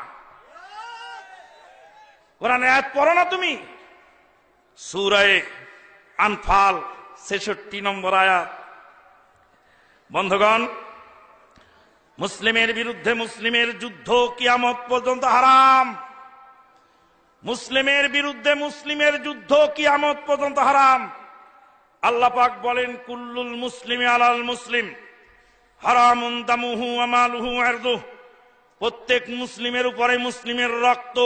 কোরআনের আয়াত পড়ো না তুমি? সূরা আনফাল 66 নম্বর আয়াত। বন্ধুগণ, মুসলিমের বিরুদ্ধে মুসলিমের যুদ্ধ কিয়ামত পর্যন্ত হারাম। মুসলিমের বিরুদ্ধে মুসলিমের যুদ্ধ কিয়ামত পর্যন্ত হারাম। আল্লাহ পাক বলেন, কুল্লুল মুসলিমি আলাল মুসলিম হারামুন দামুহু ওয়া মালুহু ওয়া ইরদুহু। প্রত্যেক মুসলিমের উপরে মুসলিমের রক্ত,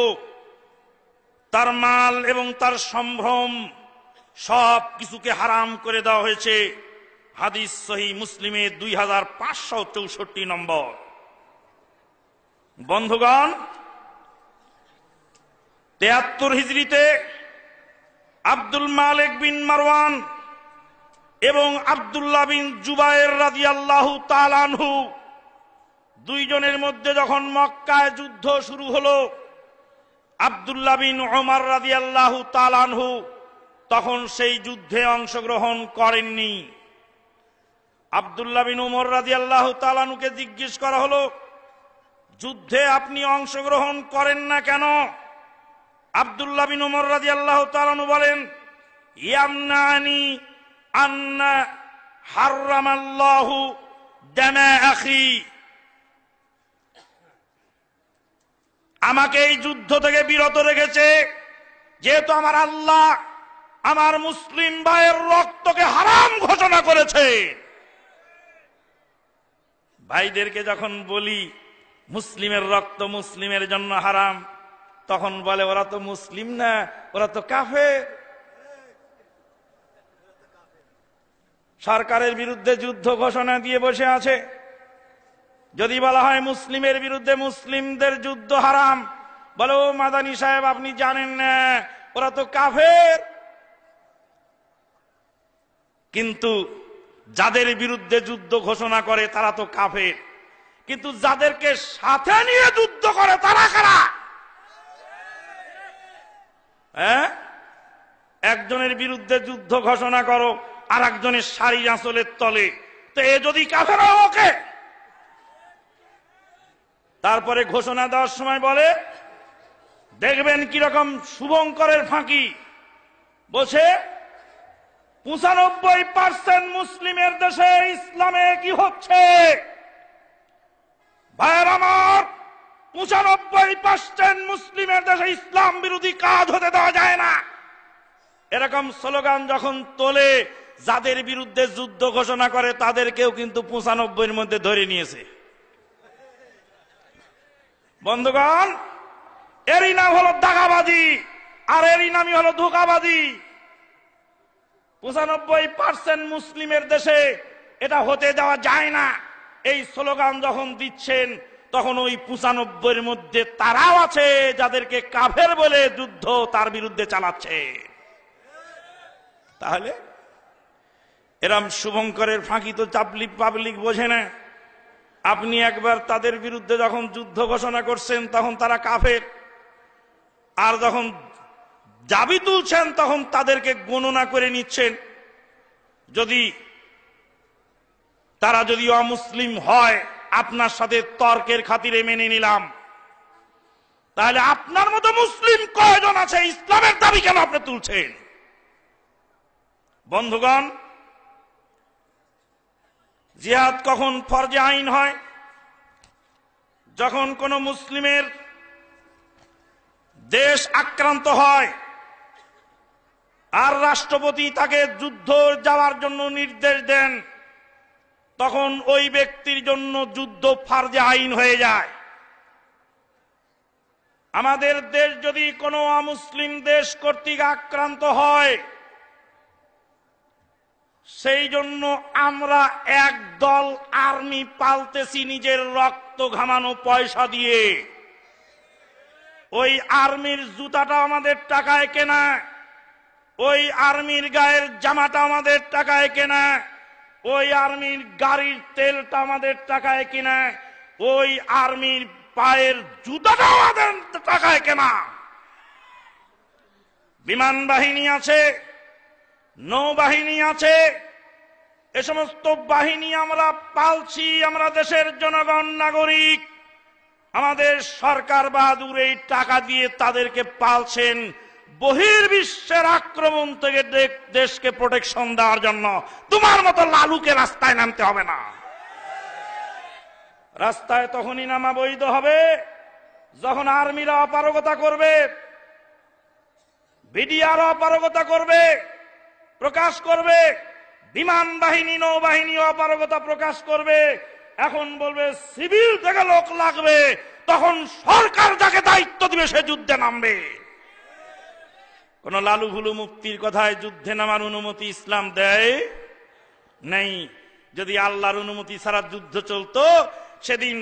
তার মাল এবং তার সম্ভ্রম সব কিছুকে হারাম করে দেওয়া হয়েছে। হাদিস সহিহ মুসলিমে 2564 নম্বর। বন্ধুগণ, 73 হিজরিতে আব্দুল মালিক বিন মারওয়ান এবং আব্দুল্লাহ বিন জুবায়ের রাদিয়াল্লাহু তাআলা আনহু দুইজনের মধ্যে যখন মক্কায় যুদ্ধ শুরু হলো, আব্দুল্লাহ বিন ওমর রাদিয়াল্লাহু তাআলা আনহু তখন সেই যুদ্ধে অংশগ্রহণ করেননি। আব্দুল্লাহ বিন ওমর রাদিয়াল্লাহু তাআলা আনহুকে জিজ্ঞেস করা হলো, যুদ্ধে আপনি অংশগ্রহণ করেন না কেন? আব্দুল্লাহ বিন ওমর রাদিয়াল্লাহু তাআলা আনহু বলেন, ইয়ামনানি আন্না হারামাল্লাহু দামা আখি। আমাকে এই যুদ্ধ থেকে বিরত রেখেছে যেহেতু আমার আল্লাহ আমার মুসলিম ভাইয়ের রক্তকে হারাম ঘোষণা করেছে। ভাইদেরকে যখন বলি মুসলিমের রক্ত মুসলিমের জন্য হারাম, তখন বলে ওরা তো মুসলিম না, ওরা তো কাফের। সরকারের বিরুদ্ধে যুদ্ধ ঘোষণা দিয়ে বসে আছে। যদি বলা হয় মুসলিমের বিরুদ্ধে মুসলিমদের যুদ্ধ হারাম, বলে ও মাদানী সাহেব আপনি জানেন না, ওরা তো কাফের। কিন্তু যাদের বিরুদ্ধে যুদ্ধ ঘোষণা করে তারা তো কাফের, কিন্তু যাদেরকে সাথে নিয়ে যুদ্ধ করে তারা কারা? একজনের বিরুদ্ধে যুদ্ধ ঘোষণা করো আর একজনের শাড়ি আঁচলের তলে, তো এ যদি কাফের হয় ওকে। তারপরে ঘোষণা দেওয়ার সময় বলে, দেখবেন কিরকম শুভঙ্করের ফাঁকি বসে, 95% মুসলিমের দেশে ইসলামে কি হচ্ছে? ভাইয়ের আমার, 95% মুসলিমের দেশে ইসলাম বিরোধী কাজ হতে দেওয়া যায় না। এরকম স্লোগান যখন তোলে, যাদের বিরুদ্ধে যুদ্ধ ঘোষণা করে তাদেরকেও কিন্তু 95-এর মধ্যে ধরে নিয়েছে। বন্ধুগণ, এরই নাম হলো দাগাবাজি, আর এরই নামই হলো ধোঁকাবাজি। 95% মুসলিমের দেশে এটা হতে দেওয়া যায় না, এই স্লোগান যখন দিচ্ছেন তখন ওই 95-এর মধ্যে তারাও আছে যাদেরকে কাফের বলে যুদ্ধ তার বিরুদ্ধে চালাচ্ছে। তাহলে এরম শুভঙ্করের ফাঁকি তো পাবলিক বোঝে না। আপনি একবার তাদের বিরুদ্ধে যখন যুদ্ধ ঘোষণা করছেন তখন তারা কাফের, আর যখন দাবি তুলছেন তখন তাদেরকে গণনা করে নিচ্ছেন। তারা যদি অমুসলিম হয় আপনার সাথে তর্কের খাতিরে মেনে নিলাম, তাহলে আপনার মতো মুসলিম কয়জন আছে? ইসলামের দাবি কেন আপনি তুলছেন? বন্ধুগণ, জিহাদ কখন ফরজে আইন হয়? যখন কোন মুসলিমের দেশ আক্রান্ত হয় আর রাষ্ট্রপতি তাকে যুদ্ধ যাওয়ার জন্য নির্দেশ দেন, তখন ওই ব্যক্তির জন্য যুদ্ধ ফারজে আইন হয়ে যায়। আমাদের দেশ যদি কোনো অমুসলিম দেশ কর্তৃক আক্রান্ত হয়, সেই জন্য আমরা একদল আর্মি পালতেছি নিজের রক্ত ঘামানো পয়সা দিয়ে। ওই আর্মির জুতাটা আমাদের টাকায় কেনা, ওই আর্মির গায়ের জামাটা আমাদের টাকায় কেনা, ওই আর্মির গাড়ির তেলটা আমাদের টাকায় কেনা, ওই আর্মির পায়ের জুতাটা আমাদের টাকায় কেনা। বিমান বাহিনী আছে, নৌবাহিনী আছে, এ সমস্ত বাহিনী আমরা পালছি। আমরা দেশের জনগণ, নাগরিক। আমাদের সরকার বাহাদুর এই টাকা দিয়ে তাদেরকে পালছেন বহির্বিশ্বের আক্রমণ থেকে দেশকে প্রোটেকশন দেওয়ার জন্য। তোমার মতো লালুকে রাস্তায় নামতে হবে না। রাস্তায় তখনই নামা বৈধ হবে যখন আর্মিরা অপারগতা করবে, বিডিআর অপারগতা করবে, প্রকাশ করবে, বিমান বাহিনী নৌবাহিনী অপারগতা প্রকাশ করবে। এখন বলবে সিভিল থেকে লোক লাগবে, তখন সরকার যাকে দায়িত্ব দিবে সে যুদ্ধে নামবে। কোন লালু ভুলু মুফতির কথায় যুদ্ধে নামার অনুমতি ইসলাম দেয় নেই। যদি আল্লাহর অনুমতি ছাড়া যুদ্ধ চলতো, সেদিন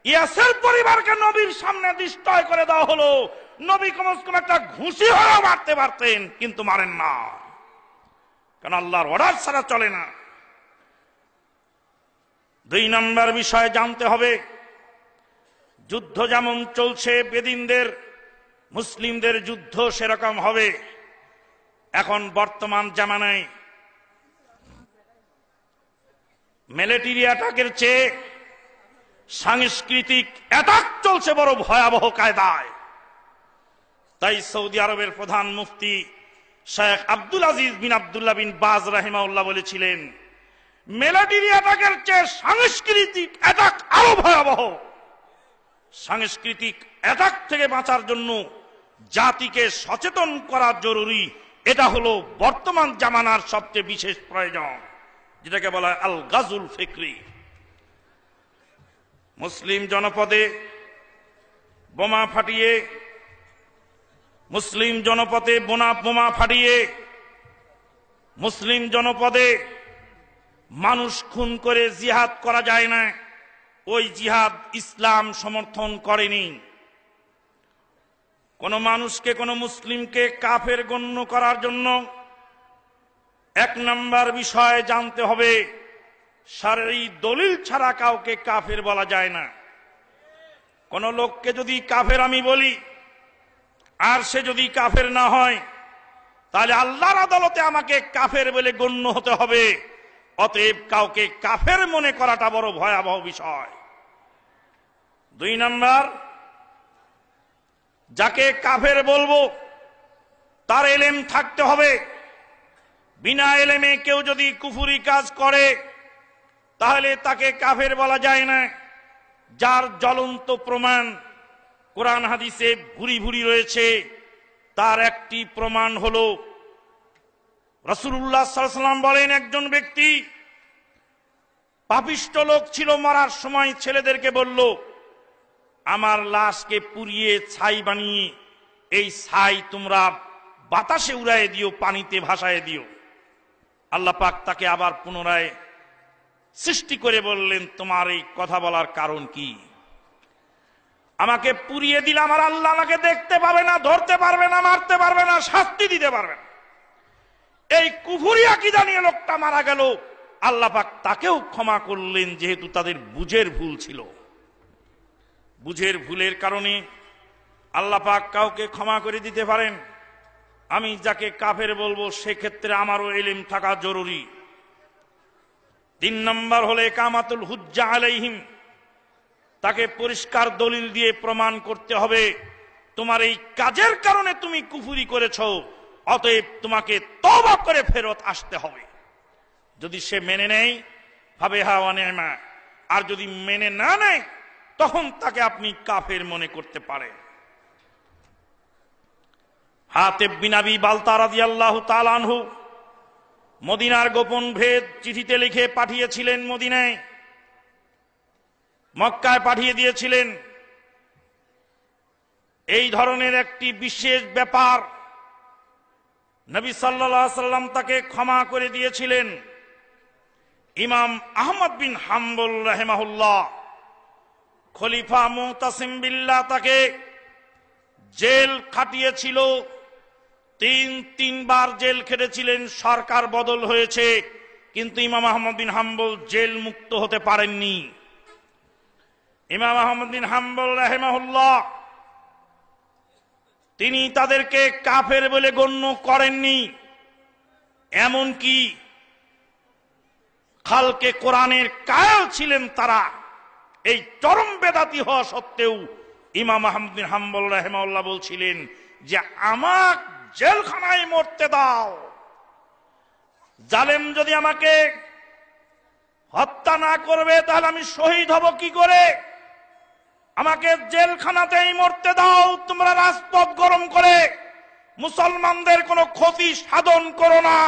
ইয়াসের পরিবারকে নবীর সামনে ডিস্ট্রয় করে দেওয়া হলো। নবী কমস কম একটা ঘুষি হলেও মারতে পারতেন, কিন্তু মারেন না, কারণ আল্লাহর অর্ডার ছাড়া চলে না। 2 নম্বর বিষয় জানতে হবে, যুদ্ধ যেমন চলছে বেদিনদের মুসলিমদের যুদ্ধ সেরকম হবে। এখন বর্তমান জামানায় মিলিটারি অ্যাটাকের চেয়ে সাংস্কৃতিক অ্যাটাক চলছে বড় ভয়াবহ কায়দায়। তাই সৌদি আরবের প্রধান মুফতি শেখ আব্দুল আজিজ বিন আব্দুল্লাহ বিন বাজ রাহিমাহুল্লাহ বলেছিলেন, মিলিটারি অ্যাটাকের চেয়ে সাংস্কৃতিক অ্যাটাক আরো ভয়াবহ। সাংস্কৃতিক অ্যাটাক থেকে বাঁচার জন্য জাতিকে সচেতন করা জরুরি। এটা হলো বর্তমান জামানার সবচেয়ে বিশেষ প্রয়োজন, যেটাকে বলা হয় আল গাজুল ফিকরি। মুসলিম জনপদে বোমা ফাটিয়ে, মুসলিম জনপদে বোমা ফাটিয়ে মুসলিম জনপদে মানুষ খুন করে জিহাদ করা যায় না। ওই জিহাদ ইসলাম সমর্থন করেনি। কোন মানুষকে, কোন মুসলিমকে কাফের গণ্য করার জন্য 1 নম্বর বিষয় জানতে হবে, শারঈ দলিল ছাড়া কাউকে কাফের বলা যায় না। কোন লোককে যদি কাফের আমি বলি, আর সে যদি কাফের না হয়, তাহলে আল্লাহর আদালতে আমাকে কাফের বলে গণ্য হতে হবে। অতএব কাউকে কাফের মনে করাটা বড় ভয়াবহ বিষয়। 2 নম্বর, যাকে কাফের বলবো তার ইলম থাকতে হবে। বিনা ইলমে কেউ যদি কুফরি কাজ করে তাহলে তাকে কাফের বলা যায় না। যার জ্বলন্ত প্রমাণ কোরআন হাদিসে ভুরি ভুরি রয়েছে, তার একটি প্রমাণ হলো রাসূলুল্লাহ সাল্লাল্লাহু আলাইহি ওয়াসাল্লাম বলেন, একজন ব্যক্তি পাপিষ্ঠ লোক ছিল, মরার সময় ছেলেদেরকে বলল, আমার লাশকে পুড়িয়ে ছাই বানিয়ে এই ছাই তোমরা বাতাসে উড়ায় দিও, পানিতে ভাসায় দিও। আল্লাহ পাক তাকে আবার পুনরায় সৃষ্টি করে বললেন, তোমার এই কথা বলার কারণ কি? আমাকে পুড়িয়ে দিলে আমার আল্লাহ আমাকে দেখতে পাবে না, ধরতে পারবে না, মারতে পারবে না, শাস্তি দিতে পারবে না। এই কুফরি আকীদা নিয়ে লোকটা মারা গেল। আল্লাহ পাক তাকেও ক্ষমা করলেন, যেহেতু তাদের বুঝের ভুল ছিল। বুঝের ভুলের কারণে আল্লাহ পাক কাউকে ক্ষমা করে দিতে পারেন। আমি যাকে কাফের বলবো সেক্ষেত্রে আমারও ইলম থাকা জরুরি। 3 নম্বর হলে ইকামাতুল হুজ্জা আলাইহিম, তাকে পরিষ্কার দলিল দিয়ে প্রমাণ করতে হবে তোমার এই কাজের কারণে তুমি কুফরি করেছো, অতএব তোমাকে তওবা করে ফেরত আসতে হবে। যদি সে মেনে নেয় ফাবিহা ওয়া নি'মা, আর যদি মেনে না নেয় তখন তাকে আপনি কাফের মনে করতে পারেন। হাতিব বিন আবি বালতা রাদিয়াল্লাহু তাআলা আনহু মদিনার গোপন ভেদ চিঠিতে লিখে পাঠিয়েছিলেন মদিনায়, মক্কায় পাঠিয়ে দিয়েছিলেন। এই ধরনের একটি বিশেষ ব্যাপার নবী সাল্লাল্লাহু আলাইহি সাল্লাম তাকে ক্ষমা করে দিয়েছিলেন। ইমাম আহমদ বিন হাম্বল রাহিমাহুল্লাহ, খলিফা মুতাসিম বিল্লাহ তাকে জেল খাটিয়েছিল, তিনবার জেল খেটেছিলেন। সরকার বদল হয়েছে, কিন্তু ইমাম আহমদ বিন হাম্বল জেল মুক্ত হতে পারেননি। ইমাম আহমদ বিন হাম্বল রাহিমাহুল্লাহ তিনি তাদেরকে কাফের বলে গণ্য করেননি, এমনকি খালকে কোরআনের কায়েল ছিলেন তারা। এই চরম বেদাতি হওয়া সত্ত্বেও ইমাম আহমদ বিন হাম্বল রাহিমাহুল্লাহ বলছিলেন যে আমাক জেলখানায় মরতে দাও, জালেম যদি আমাকে হত্যা না করবে তাহলে আমি শহীদ হব কি করে? আমাকে জেলখানাতেই মরতে দাও, তোমরা রাজপথ গরম করে মুসলমানদের কোনো ক্ষতি সাধন করো না।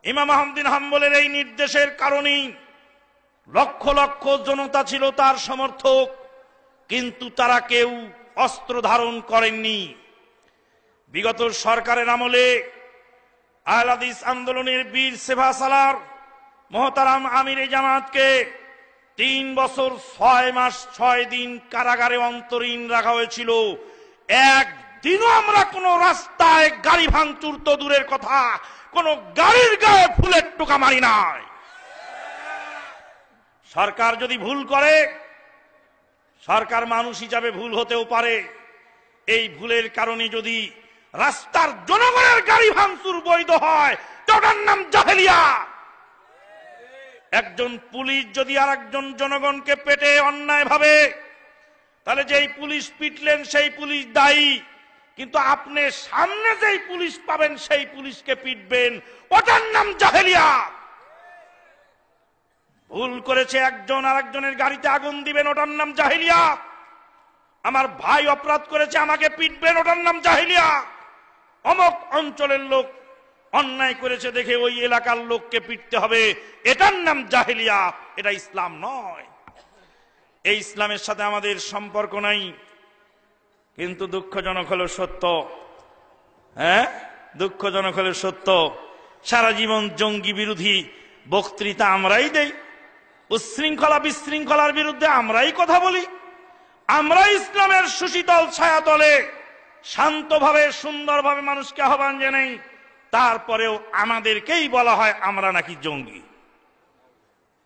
ইমাম আহমদ বিন হাম্বলের এই নির্দেশের কারণেই লক্ষ লক্ষ জনতা ছিল তার সমর্থক, কিন্তু তারা কেউ অস্ত্র ধারণ করেননি। বিগত সরকারের আমলে আহলে হাদিস আন্দোলনের বীর সেভা সালার মহতারাম আমিরে জামাতকে 3 বছর 6 মাস 6 দিন কারাগারে অন্তরীণ রাখা হয়েছিল। একদিনও আমরা কোন রাস্তায় গাড়ি ভাঙচুর তো দূরের কথা, কোন গাড়ির গায়ে ফুলের টোকা মারি নাই। সরকার যদি ভুল করে, সরকার মানুষ হিসাবে ভুল হতেও পারে, এই ভুলের কারণে যদি রাস্তার জনগণের গাড়ি ভাঙচুর বৈধ হয় ওটার নাম জাহেলিয়া। একজন পুলিশ যদি আরেকজন জনগণকে পেটে অন্যায় ভাবে, তাহলে যেই পুলিশ পিটলেন সেই পুলিশ দায়ী, কিন্তু আপনি সামনে যেই পুলিশ পাবেন সেই পুলিশকে পিটবেন, ওটার নাম জাহেলিয়া। ভুল করেছে একজন আরেকজনের গাড়িতে আগুন দিবেন, ওটার নাম জাহেলিয়া। আমার ভাই অপরাধ করেছে আমাকে পিটবেন, ওটার নাম জাহেলিয়া। অমুক অঞ্চলের লোক অন্যায় করেছে দেখে ওই এলাকার লোককে পিটতে হবে, এটার নাম জাহেলিয়া। এটা ইসলাম নয়, এই ইসলামের সাথে আমাদের সম্পর্ক নাই। কিন্তু দুঃখজনক হলো সত্য, দুঃখজনক হলো সত্য, সারা জীবন জঙ্গি বিরোধী বক্তৃতা আমরাই দেই, উচ্ছৃঙ্খলা বিশৃঙ্খলার বিরুদ্ধে আমরাই কথা বলি, আমরা ইসলামের সুশীতল ছায়াতলে শান্তভাবে সুন্দরভাবে মানুষকে আহ্বান জানাই, তারপরেও আমাদেরকেই বলা হয় আমরা নাকি জঙ্গি।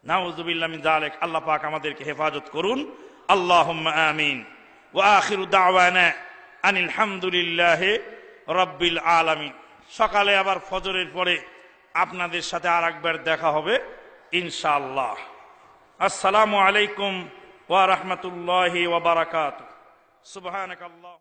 নাউযুবিল্লাহ মিন যালিক। আল্লাহ পাক আমাদেরকে হেফাজত করুন, আল্লাহুম্মা আমিন। ওয়া আখিরু দাওয়ানা আনিল হামদুলিল্লাহি রাব্বিল আলামিন। সকালে আবার ফজরের পরে আপনাদের সাথে আরেকবার দেখা হবে ইনশাআল্লাহ। আসসালামু আলাইকুম ওয়া রাহমাতুল্লাহি ওয়া বারাকাতুহু। সুবহানাকাল্লাহ।